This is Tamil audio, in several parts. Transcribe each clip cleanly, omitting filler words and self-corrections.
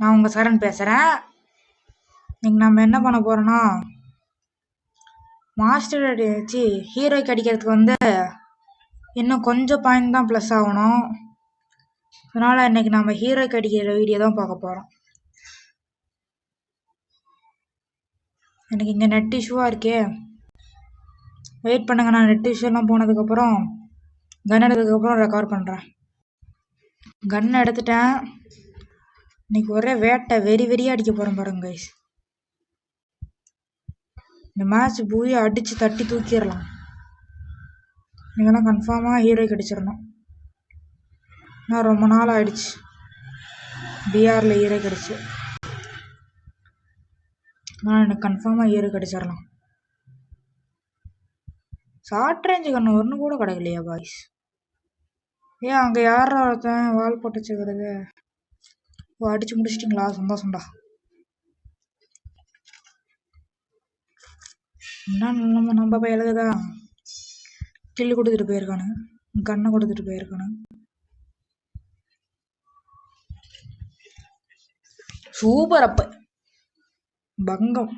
நான் உங்க சரண் பேசுறேன். இன்னைக்கு நம்ம என்ன பண்ண போறோம்னா, மாஸ்டர் அடிச்சு ஹீரோய்க்கு அடிக்கிறதுக்கு இன்னும் கொஞ்சம் பாயிண்ட் தான் ப்ளஸ் ஆகணும். அதனால இன்னைக்கு நம்ம ஹீரோய்க்கு அடிக்கிற வீடியோ தான் பார்க்க போறோம். எனக்கு இங்க நெட் இஷ்யூவா இருக்கே, வெயிட் பண்ணுங்க. நான் நெட் இஷ்யூ எல்லாம் போனதுக்கப்புறம் கன் எடுத்ததுக்கப்புறம் ரெக்கார்ட் பண்றேன். கன் எடுத்துட்டேன். இன்னைக்கு ஒரே வேட்டை வெறியா அடிக்க போறேன் பாருங்க கைஸ். இந்த மேட்ச் பூயை அடிச்சு தட்டி தூக்கிடலாம். நீங்களாம் கன்ஃபார்மா ஹீரோய்க்கு அடிச்சிடணும். நான் ரொம்ப நாள் ஆயிடுச்சு பிஆர்ல ஹீரோ கிடைச்சு. நான் எனக்கு கன்ஃபார்மா ஹீரோ கிடைச்சிடலாம். ஷார்ட் ரேஞ்சு கண்ணு ஒன்று கூட கிடைக்கலையா பாய்ஸ்? ஏன் அங்கே யாரா ஒருத்தன் வால் போட்டு வச்சுக்கிறது? அடிச்சு முடிச்சிட்டிங்களா? சந்தோஷம்டா. என்ன நம்ம பயலுக்குதா கில்லு கொடுத்துட்டு போயிருக்கானு, கண்ணை கொடுத்துட்டு போயிருக்கானு. சூப்பர் அப்ப பங்கம்.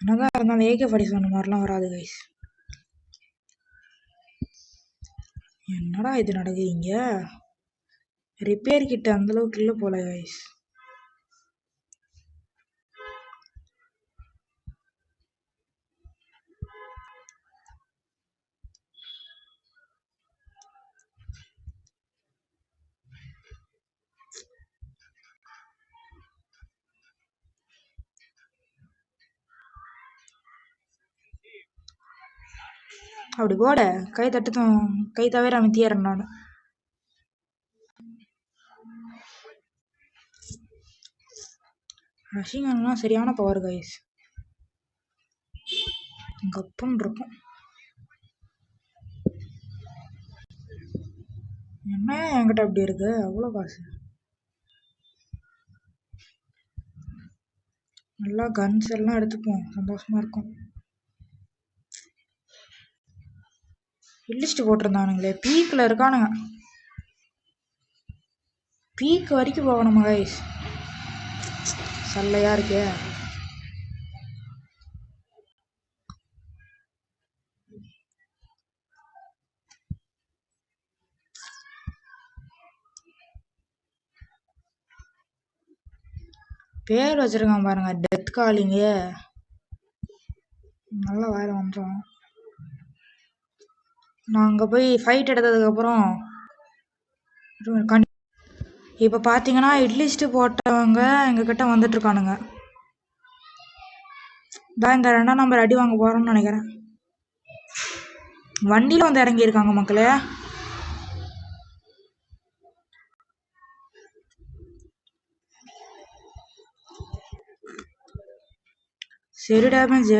என்னதான் இருந்தாலும் AK-47 மாதிரிலாம் வராது கைஸ். என்னடா இது நடக்குது இங்க? ரிப்பேர் கிட்ட அந்த அளவுக்கு இல்லை போல கைஸ். அப்படி போட கை தட்டுத்தும், கை தவிர அமைத்தியறேன் நான். ரஷிங்கன்லாம் சரியான பவர் கைஸ். கப்புன்னு இருக்கும். என்ன என்கிட்ட அப்படி இருக்கு அவ்வளோ காசு? நல்லா கன்ஸ் எல்லாம் எடுத்துப்போம், சந்தோஷமா இருக்கும். லிஸ்ட் போட்டிருந்தானுங்களே, பீக்கில் இருக்கானுங்க. பீக் வரைக்கும் போகணுமா கைஸ்? சல்லையா இருக்கே. பேர் வச்சிருக்கான் பாருங்க, டெத் காலிங்கு. நல்லா வாயில வந்துடும். நான் அங்கே போய் ஃபைட் எடுத்ததுக்கப்புறம் இப்போ பார்த்தீங்கன்னா இட்லிஸ்ட்டு போட்டவங்க எங்ககிட்ட வந்துட்டு இருக்கானுங்க. தான் இந்த 2ஆம் நம்பர் அடி வாங்க போகிறோம்னு நினைக்கிறேன். வண்டியில் வந்து இறங்கியிருக்காங்க மக்களே. சரி டேமேஜ்.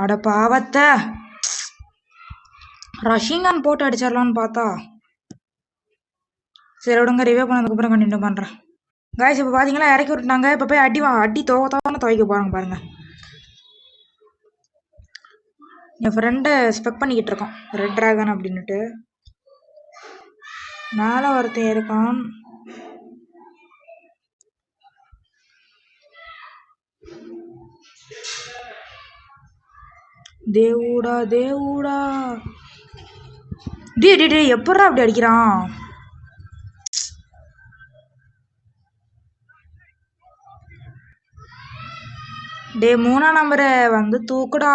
அட பாவத்தை, ரஷிங்கன் போட்டு அடிச்சிடலான்னு பார்த்தா. சரி விடுங்க, ரிவே பண்ணதுக்கப்புறம் கண்டினியூ பண்ணுறேன். காய்ஸ் இப்போ பார்த்தீங்களா இறக்கி விட்டுட்டாங்க. இப்போ போய் அடி தோத்தான துவைக்க போகிறாங்க பாருங்க. என் ஃப்ரெண்டை ஸ்பெக் பண்ணிக்கிட்டு இருக்கான், ரெட் டிராகன் அப்படின்னுட்டு. மேலே ஒருத்தன் இருக்கான். தேவுடா தேவுடா. டே எப்படா அப்படி அடிக்கிறான்? டே 3ஆம் நம்பரை வந்து தூக்குடா.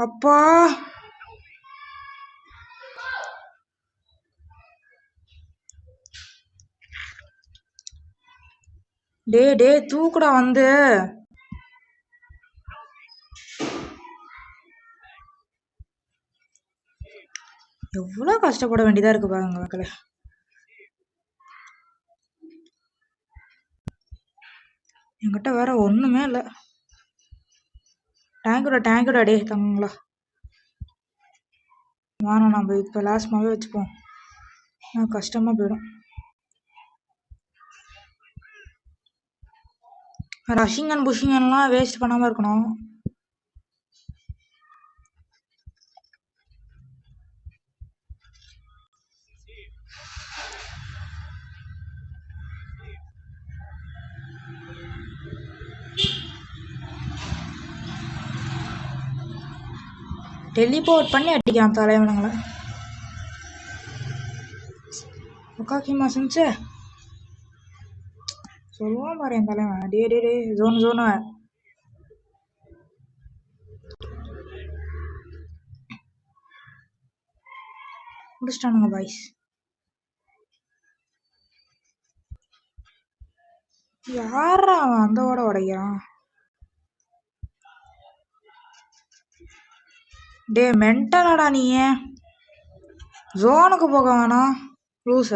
அப்பா டே தூக்குடா வந்து. எவ்வளவு கஷ்டப்பட வேண்டியதா இருக்கு பாருங்க மக்களே. என்கிட்ட வேற ஒண்ணுமே இல்லை. டேங்குடா டே தங்களா. வேணாம், நம்ம இப்போ லாஸ்ட்மாவே வச்சுப்போம். கஷ்டமாக போயிடும். ரஷிங் அண்ட் புஷிங்கெல்லாம் வேஸ்ட் பண்ணாமல் இருக்கணும். டெலிபோர்ட் பண்ணி அடிக்கலாம் தலைவனுங்களை. உக்காக்கிமா செஞ்சு சொல்லுவான் பாரு என் தலைவன். டே ஜோனு முடிச்சிட்டானுங்க பாய்ஸ். யாரா அவன் அந்த ஓட உடைக்கிறான்? டே மென்டலாடா நீ, ஜோனுக்கு போக வேணாம் லூச.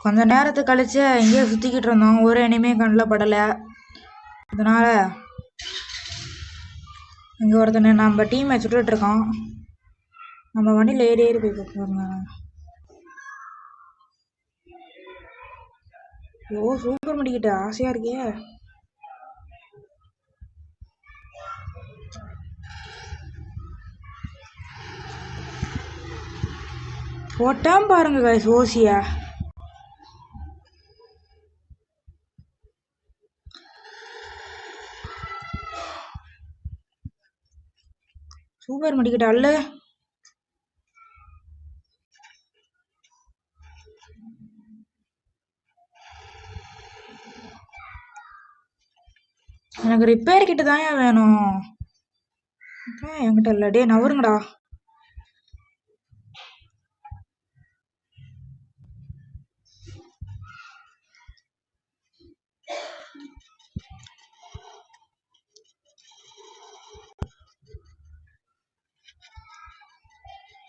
கொஞ்ச நேரத்துக்கு கழிச்சு எங்கேயோ சுத்திக்கிட்டு இருந்தோம், ஒரு இனிமே கண்ணில் படலை. அதனால இங்க ஒருத்தனை நம்ம டீமை சுட்டுட்டு இருக்கோம். நம்ம வண்டியில் ஏறி போய் பார்ப்பாங்க. ஓ சூப்பர் முடிக்கிட்டு ஆசையா இருக்கே. போட்டாம் பாருங்க கைஸ் ஓசியா. சூப்பர் முடிக்கிட்ட அல்ல. எனக்கு ரிப்பேர் கிட்ட தான் வேணும். என்கிட்ட இல்ல. டே நவருங்கடா.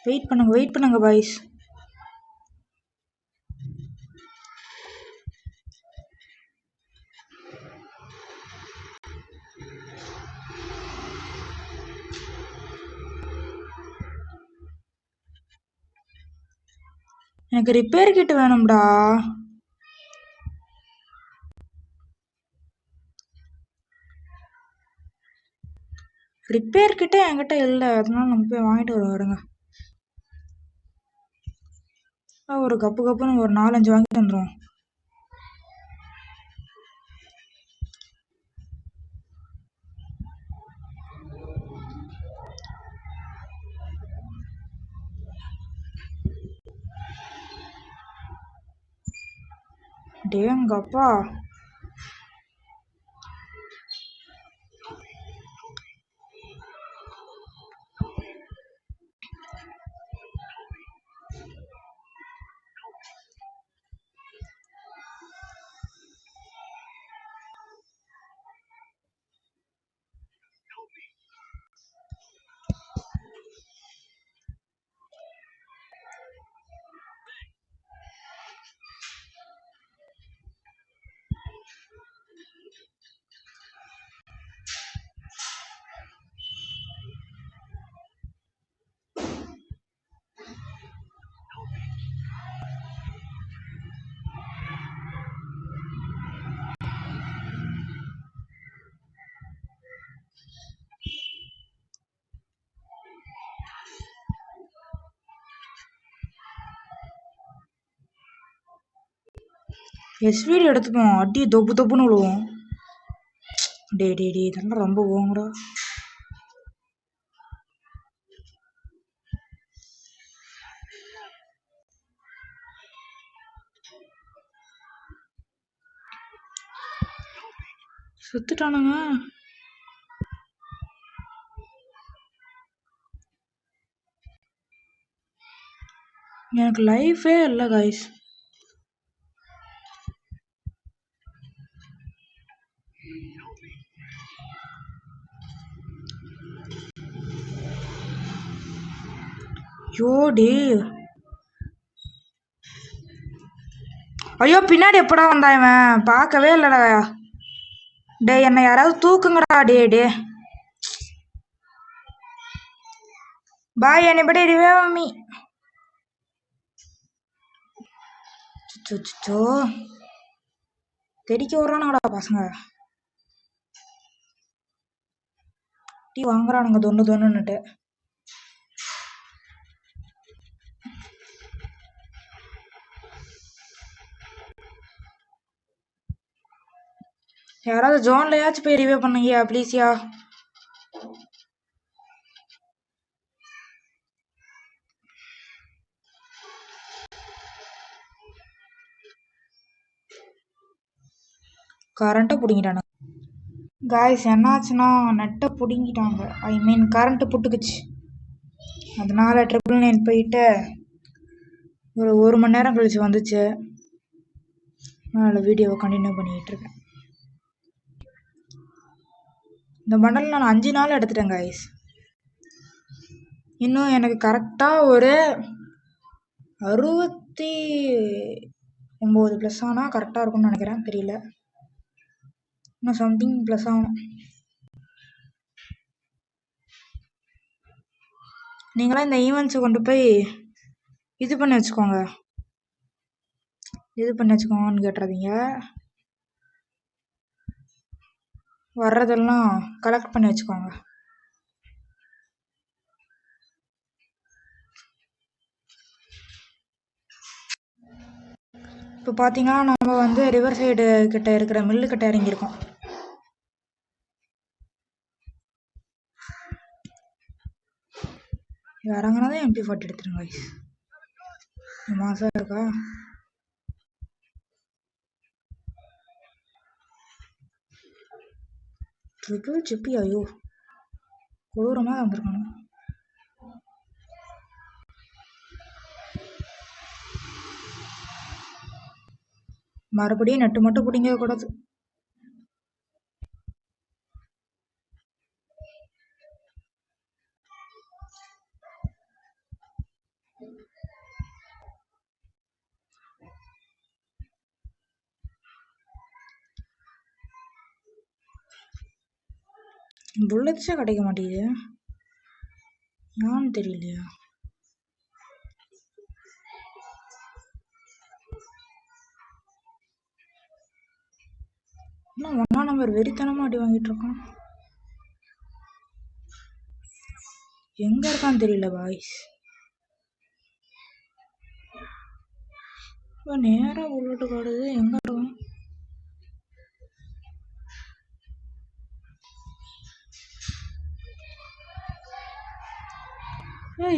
வெயிட் பண்ணுங்க பாய்ஸ். எனக்கு ரிப்பேர் கிட் வேணும்டா. ரிப்பேர் கிட்ட என்கிட்ட இல்லை, அதனால நம்ம போய் வாங்கிட்டு வருங்க. ஒரு கப்புன்னு ஒரு 4-5 வாங்கிட்டு வந்துடும். டேங்கப்பா. எஸ்விடி எடுத்துப்போம், அடி தொப்புன்னு விழுவோம். டே இதெல்லாம் ரொம்ப போங்கடா. சுத்துட்டானுங்க. எனக்கு லைஃபே இல்லை கைஸ். யோடி ஐயோ பின்னாடி எப்படா வந்தா இவன் பார்க்கவே இல்லடா. டே என்னை யாராவது தூக்குங்கடா. டே பாய் anybody revive me. சுச்சோ தெறிக்க விட்றானுங்கடா பசங்க. டீ வாங்குறானுங்க தொன்னுட்டு. யாராவது ஜோன்லயாச்சும் போய் ரிவே பண்ணுங்கயா ப்ளீஸ்யா. கரண்ட்டை பிடிங்கிட்டானு காய்ஸ். என்னாச்சுன்னா நெட்டை பிடுங்கிட்டாங்க. ஐ மீன் கரண்ட்டு புட்டுக்குச்சு. அதனால 999 போயிட்டு ஒரு மணி நேரம் கழிச்சு வந்துச்சு. அதனால் வீடியோவை கண்டினியூ பண்ணிக்கிட்டு இருக்கேன். இந்த பண்டல் நான் 5 நாள் எடுத்துட்டேன் காய்ஸ். இன்னும் எனக்கு கரெக்டாக ஒரு 69 ப்ளஸ் ஆனால் கரெக்டாக இருக்கும்னு நினைக்கிறேன். தெரியல, இன்னும் சம்திங் ப்ளஸ் ஆகணும். நீங்களாம் இந்த ஈவெண்ட்ஸை கொண்டு போய் இது பண்ணி வச்சுக்கோங்கன்னு கேட்டுறாதீங்க. வர்றதெல்லாம் கலெக்ட் பண்ணி வச்சுக்கோங்க. இப்போ பார்த்தீங்கன்னா நம்ம வந்து ரிவர் சைடு கிட்ட இருக்கிற மில்லு கிட்ட இறங்கியிருக்கோம். இறங்கினதான் MP40 எடுத்துருங்க guys. மாசம் இருக்கா? ட்ரிபிள் சிப்பி. ஐயோ கொடூரமாக வந்திருக்கணும். மறுபடியும் நட்டு மட்டும் பிடிங்க கூடாது. புல்லட்ஸே கிடைக்க மாட்டேங்குது, ஏன்னு தெரியலையா. இன்னும் 1ஆம் நம்பர் வெறித்தனமாக அடி வாங்கிட்டு இருக்கோம். எங்க இருக்கான்னு தெரியல பாய்ஸ். இப்போ நேராக புல்லட்டு காடுது. எங்க இருக்கும்?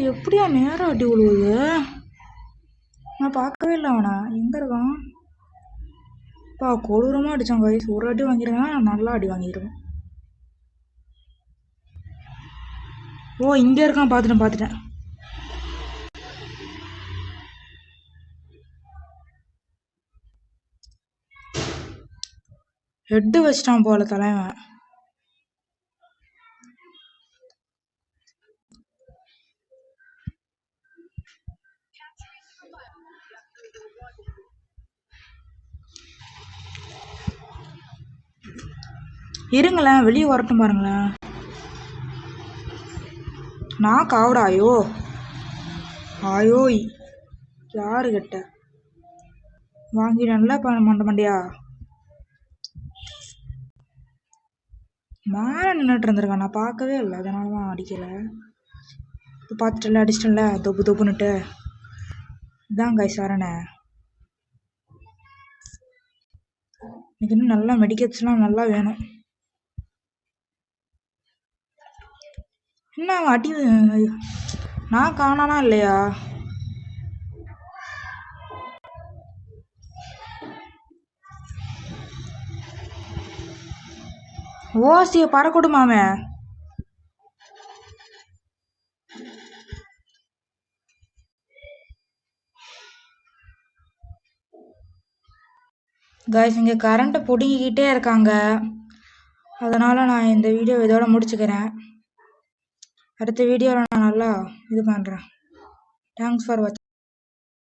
எப்படியா நேரம் அடி விழுவுது? நான் பார்க்கவே இல்லை. அவனா எங்க இருக்கான்? கொடூரமா அடிச்சான் கைஸ். ஒரு அடி வாங்கிருக்கான், நல்லா அடி வாங்கிருக்கான். ஓ இங்க இருக்கான், பார்த்துட்டேன். ஹெட்டு வச்சிட்டான் போல தலைவன். இருங்களேன், வெளியே வரட்டும் பாருங்களேன். நான் காவடா. ஆயோ யாரு கிட்ட வாங்கிடல மண்டியா. மேலே நின்றுட்டு இருந்திருக்கான், நான் பார்க்கவே இல்லை, அதனால தான் அடிக்கலை. இப்போ பார்த்துட்டல, அடிச்சிட்டல தொப்புன்னுட்டு. இதான் கைஸ் சரண. எனக்கு இன்னும் நல்லா மெடிக்கேட்ஸ்லாம் நல்லா வேணும். என்ன அடி நான் காணானா இல்லையா? ஓசிய பறக்கூடுமாமே. கைஸ் இங்கே கரண்ட்டை பிடுங்கிக்கிட்டே இருக்காங்க. அதனால் நான் இந்த வீடியோ இதோட முடிச்சுக்கிறேன். அடுத்த வீடியோவில் நான் நல்லா இது பண்ணுறேன். தேங்க்ஸ் ஃபார் வாட்சிங்.